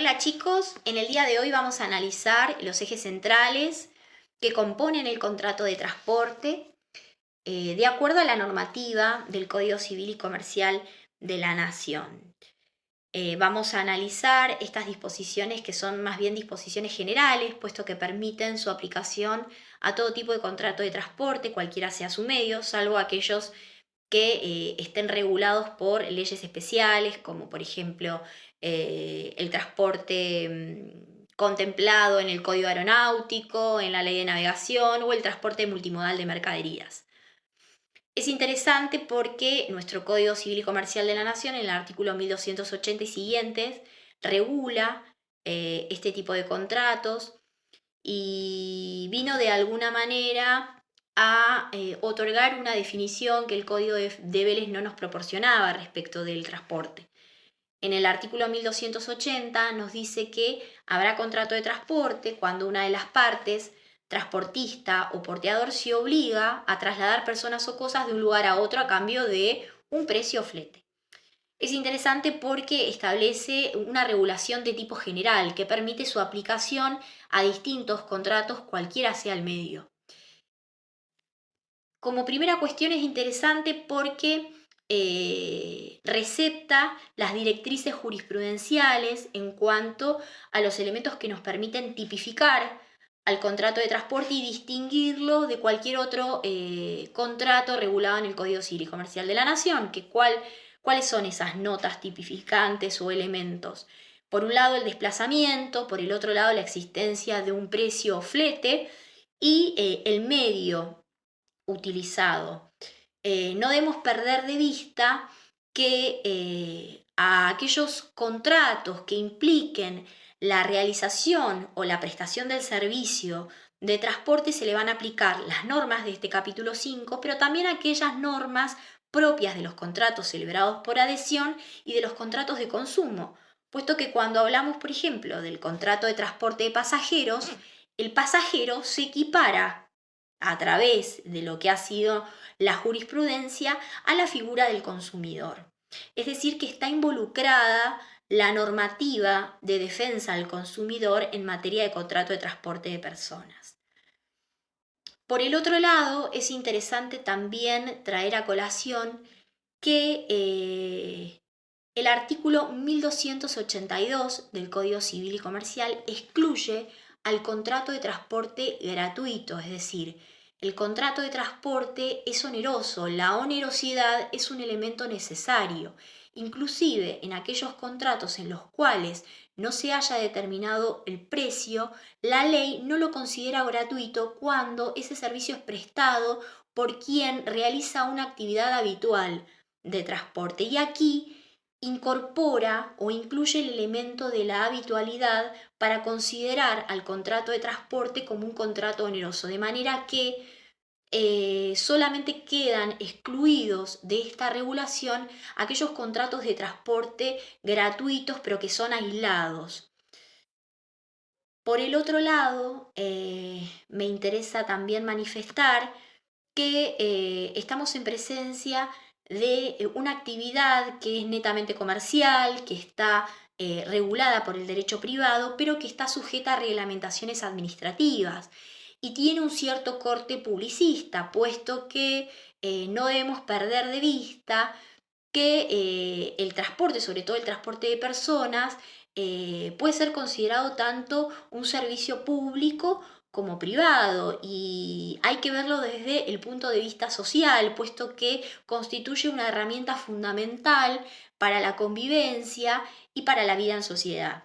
Hola chicos, en el día de hoy vamos a analizar los ejes centrales que componen el contrato de transporte de acuerdo a la normativa del Código Civil y Comercial de la Nación. Vamos a analizar estas disposiciones que son más bien disposiciones generales, puesto que permiten su aplicación a todo tipo de contrato de transporte, cualquiera sea su medio, salvo aquellos que estén regulados por leyes especiales, como por ejemplo el transporte contemplado en el Código Aeronáutico, en la Ley de Navegación o el transporte multimodal de mercaderías. Es interesante porque nuestro Código Civil y Comercial de la Nación, en el artículo 1280 y siguientes, regula este tipo de contratos y vino de alguna manera a otorgar una definición que el Código de Vélez no nos proporcionaba respecto del transporte. En el artículo 1280 nos dice que habrá contrato de transporte cuando una de las partes, transportista o porteador, se obliga a trasladar personas o cosas de un lugar a otro a cambio de un precio o flete. Es interesante porque establece una regulación de tipo general que permite su aplicación a distintos contratos, cualquiera sea el medio. Como primera cuestión es interesante porque recepta las directrices jurisprudenciales en cuanto a los elementos que nos permiten tipificar al contrato de transporte y distinguirlo de cualquier otro contrato regulado en el Código Civil y Comercial de la Nación. ¿Cuáles son esas notas tipificantes o elementos? Por un lado el desplazamiento, por el otro lado la existencia de un precio o flete y el medio utilizado. No debemos perder de vista que a aquellos contratos que impliquen la realización o la prestación del servicio de transporte se le van a aplicar las normas de este capítulo 5, pero también aquellas normas propias de los contratos celebrados por adhesión y de los contratos de consumo, puesto que cuando hablamos, por ejemplo, del contrato de transporte de pasajeros, el pasajero se equipara a través de lo que ha sido la jurisprudencia a la figura del consumidor. Es decir, que está involucrada la normativa de defensa al consumidor en materia de contrato de transporte de personas. Por el otro lado, es interesante también traer a colación que el artículo 1282 del Código Civil y Comercial excluye al contrato de transporte gratuito, es decir, el contrato de transporte es oneroso, la onerosidad es un elemento necesario. Inclusive en aquellos contratos en los cuales no se haya determinado el precio, la ley no lo considera gratuito cuando ese servicio es prestado por quien realiza una actividad habitual de transporte. Y aquí incorpora o incluye el elemento de la habitualidad para considerar al contrato de transporte como un contrato oneroso, de manera que solamente quedan excluidos de esta regulación aquellos contratos de transporte gratuitos pero que son aislados. Por el otro lado, me interesa también manifestar que estamos en presencia de una actividad que es netamente comercial, que está regulada por el derecho privado, pero que está sujeta a reglamentaciones administrativas y tiene un cierto corte publicista, puesto que no debemos perder de vista que el transporte, sobre todo el transporte de personas, puede ser considerado tanto un servicio público como privado y hay que verlo desde el punto de vista social, puesto que constituye una herramienta fundamental para la convivencia y para la vida en sociedad.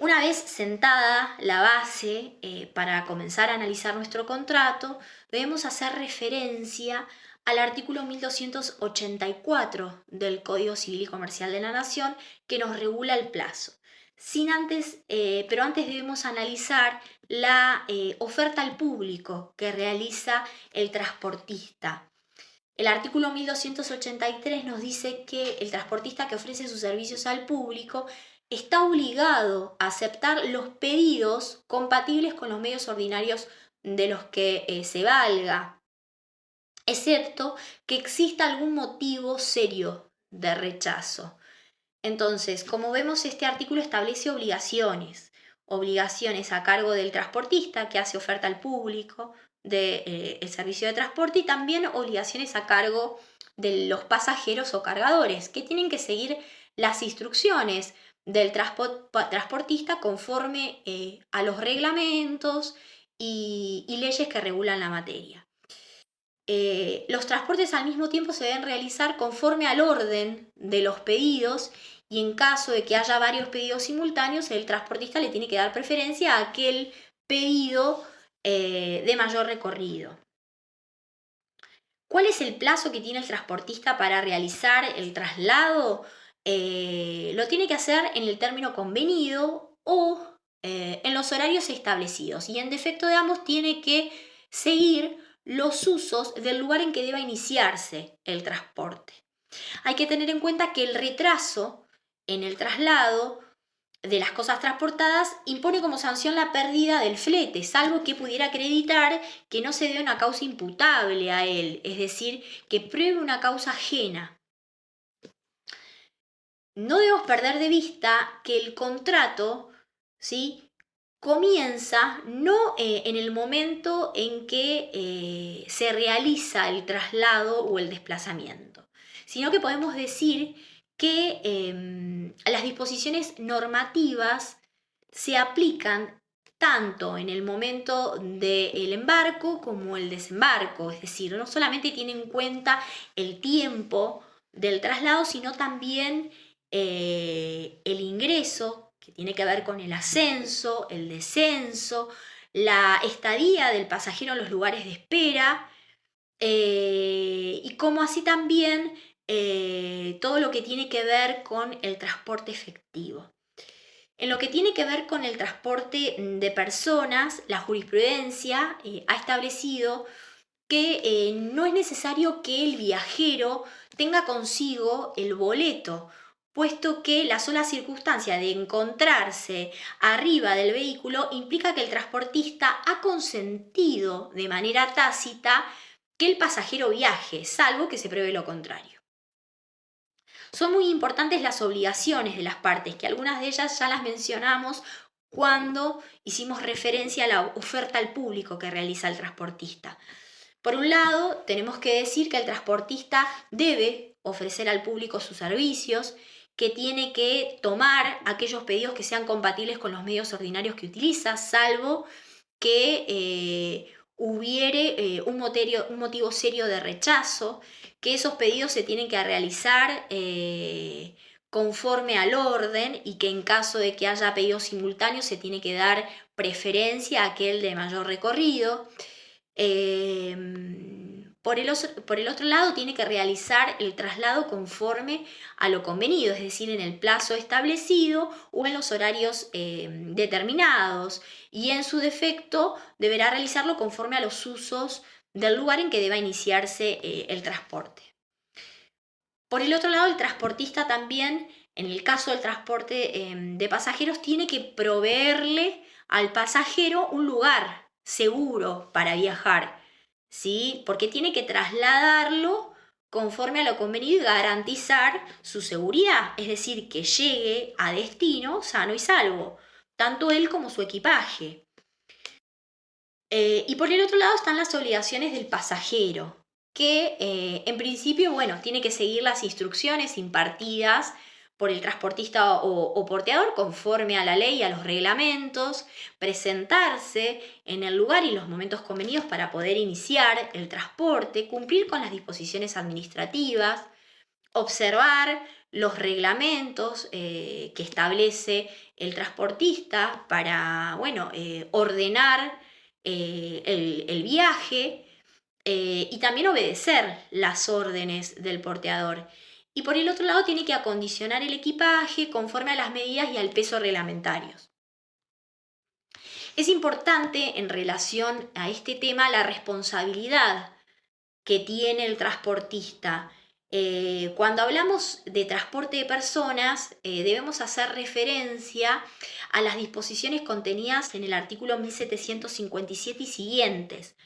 Una vez sentada la base para comenzar a analizar nuestro contrato, debemos hacer referencia al artículo 1284 del Código Civil y Comercial de la Nación, que nos regula el plazo. Pero antes debemos analizar la oferta al público que realiza el transportista. El artículo 1283 nos dice que el transportista que ofrece sus servicios al público está obligado a aceptar los pedidos compatibles con los medios ordinarios de los que se valga, excepto que exista algún motivo serio de rechazo. Entonces, como vemos, este artículo establece obligaciones a cargo del transportista que hace oferta al público del servicio de transporte, y también obligaciones a cargo de los pasajeros o cargadores, que tienen que seguir las instrucciones del transportista conforme a los reglamentos y leyes que regulan la materia. Los transportes al mismo tiempo se deben realizar conforme al orden de los pedidos, y en caso de que haya varios pedidos simultáneos, el transportista le tiene que dar preferencia a aquel pedido de mayor recorrido. ¿Cuál es el plazo que tiene el transportista para realizar el traslado? Lo tiene que hacer en el término convenido o en los horarios establecidos, y en defecto de ambos tiene que seguir los usos del lugar en que deba iniciarse el transporte. Hay que tener en cuenta que el retraso en el traslado de las cosas transportadas impone como sanción la pérdida del flete, salvo que pudiera acreditar que no se debe una causa imputable a él, es decir, que pruebe una causa ajena. No debemos perder de vista que el contrato, ¿sí?, comienza no en el momento en que se realiza el traslado o el desplazamiento, sino que podemos decir que las disposiciones normativas se aplican tanto en el momento del embarco como el desembarco, es decir, no solamente tiene en cuenta el tiempo del traslado, sino también el ingreso, que tiene que ver con el ascenso, el descenso, la estadía del pasajero en los lugares de espera, y como así también todo lo que tiene que ver con el transporte efectivo. En lo que tiene que ver con el transporte de personas, la jurisprudencia ha establecido que no es necesario que el viajero tenga consigo el boleto, puesto que la sola circunstancia de encontrarse arriba del vehículo implica que el transportista ha consentido de manera tácita que el pasajero viaje, salvo que se pruebe lo contrario. Son muy importantes las obligaciones de las partes, que algunas de ellas ya las mencionamos cuando hicimos referencia a la oferta al público que realiza el transportista. Por un lado, tenemos que decir que el transportista debe ofrecer al público sus servicios, que tiene que tomar aquellos pedidos que sean compatibles con los medios ordinarios que utiliza, salvo que hubiere un motivo serio de rechazo, que esos pedidos se tienen que realizar conforme al orden, y que en caso de que haya pedidos simultáneos se tiene que dar preferencia a aquel de mayor recorrido. Por el otro lado, tiene que realizar el traslado conforme a lo convenido, es decir, en el plazo establecido o en los horarios determinados, y en su defecto deberá realizarlo conforme a los usos del lugar en que deba iniciarse el transporte. Por el otro lado, el transportista también, en el caso del transporte de pasajeros, tiene que proveerle al pasajero un lugar seguro para viajar, ¿sí? Porque tiene que trasladarlo conforme a lo convenido y garantizar su seguridad, es decir, que llegue a destino sano y salvo, tanto él como su equipaje. Y por el otro lado están las obligaciones del pasajero, que en principio, bueno, tiene que seguir las instrucciones impartidas por el transportista o porteador conforme a la ley y a los reglamentos, presentarse en el lugar y los momentos convenidos para poder iniciar el transporte, cumplir con las disposiciones administrativas, observar los reglamentos que establece el transportista para, bueno, ordenar el viaje, y también obedecer las órdenes del porteador. Y por el otro lado tiene que acondicionar el equipaje conforme a las medidas y al peso reglamentarios. Es importante en relación a este tema la responsabilidad que tiene el transportista. Cuando hablamos de transporte de personas, debemos hacer referencia a las disposiciones contenidas en el artículo 1757 y siguientes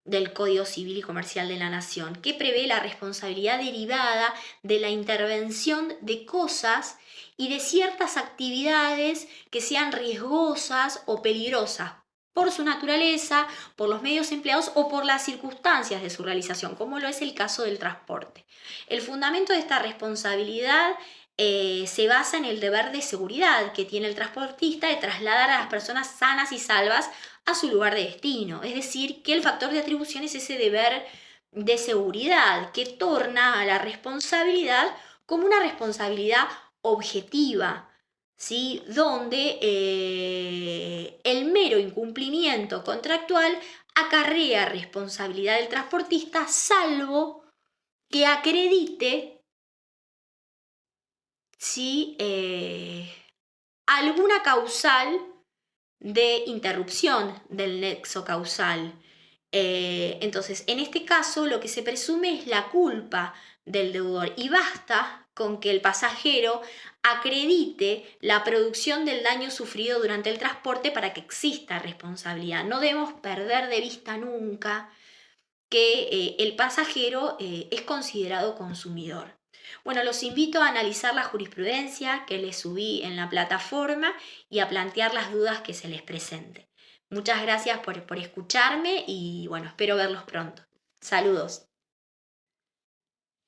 del Código Civil y Comercial de la Nación, que prevé la responsabilidad derivada de la intervención de cosas y de ciertas actividades que sean riesgosas o peligrosas por su naturaleza, por los medios empleados o por las circunstancias de su realización, como lo es el caso del transporte. El fundamento de esta responsabilidad se basa en el deber de seguridad que tiene el transportista de trasladar a las personas sanas y salvas a su lugar de destino. Es decir, que el factor de atribución es ese deber de seguridad que torna a la responsabilidad como una responsabilidad objetiva, ¿sí? Donde el mero incumplimiento contractual acarrea responsabilidad del transportista, salvo que acredite, ¿sí? Alguna causal de interrupción del nexo causal. Entonces, en este caso, lo que se presume es la culpa del deudor y basta con que el pasajero acredite la producción del daño sufrido durante el transporte para que exista responsabilidad. No debemos perder de vista nunca que el pasajero es considerado consumidor. Bueno, los invito a analizar la jurisprudencia que les subí en la plataforma y a plantear las dudas que se les presenten. Muchas gracias por escucharme y bueno, espero verlos pronto. Saludos.